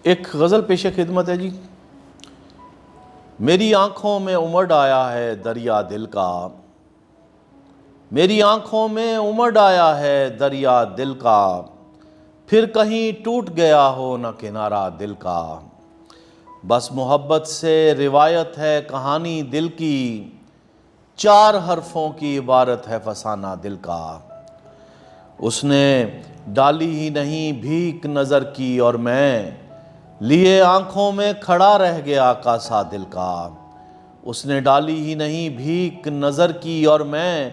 ایک غزل پیش خدمت ہے جی۔ میری آنکھوں میں امڈ آیا ہے دریا دل کا، میری آنکھوں میں امڈ آیا ہے دریا دل کا، پھر کہیں ٹوٹ گیا ہو نہ کنارہ دل کا۔ بس محبت سے روایت ہے کہانی دل کی، 4 حرفوں کی عبارت ہے فسانہ دل کا۔ اس نے ڈالی ہی نہیں بھیک نظر کی اور میں لیے آنکھوں میں کھڑا رہ گیا کاسا دل کا۔ اس نے ڈالی ہی نہیں بھیک نظر کی اور میں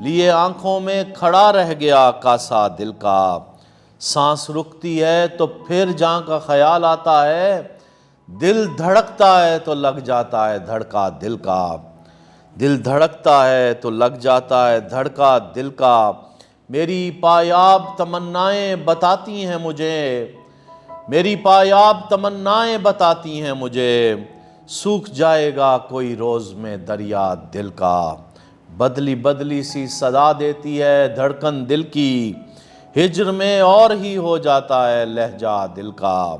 لیے آنکھوں میں کھڑا رہ گیا کاسا دل کا۔ سانس رکتی ہے تو پھر جاں کا خیال آتا ہے، دل دھڑکتا ہے تو لگ جاتا ہے دھڑکا دل کا۔ دل دھڑکتا ہے تو لگ جاتا ہے دھڑکا دل کا۔ میری پایاب تمنائیں بتاتی ہیں مجھے، میری پایاب تمنائیں بتاتی ہیں مجھے، سوکھ جائے گا کوئی روز میں دریا دل کا۔ بدلی بدلی سی صدا دیتی ہے دھڑکن دل کی، ہجر میں اور ہی ہو جاتا ہے لہجہ دل کا۔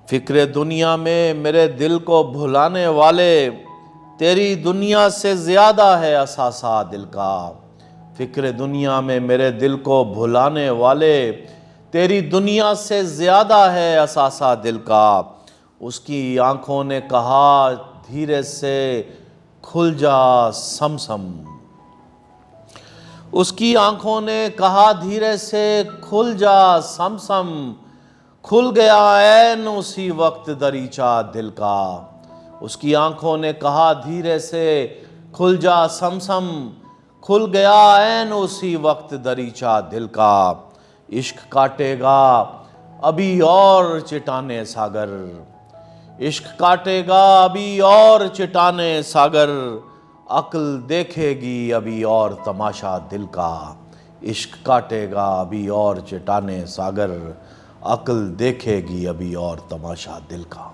فکر دنیا میں میرے دل کو بھلانے والے، تیری دنیا سے زیادہ ہے اثاثہ دل کا۔ فکر دنیا میں میرے دل کو بھلانے والے، تیری دنیا سے زیادہ ہے اثاثہ دل کا۔ اس کی آنکھوں نے کہا دھیرے سے کھل جا سم سم، اس کی آنکھوں نے کہا دھیرے سے کھل جا سم سم، کھل گیا عین اسی وقت دریچہ دل کا۔ اس کی آنکھوں نے کہا دھیرے سے کھل جا سم سم، کھل گیا عین اسی وقت دریچہ دل کا۔ عشق کاٹے گا ابھی اور چٹانے ساگر، عشق کاٹے گا ابھی اور چٹانے ساگر، عقل دیکھے گی ابھی اور تماشا دل کا۔ عشق کاٹے گا ابھی اور چٹانے ساگر، عقل دیکھے گی ابھی اور تماشا دل کا۔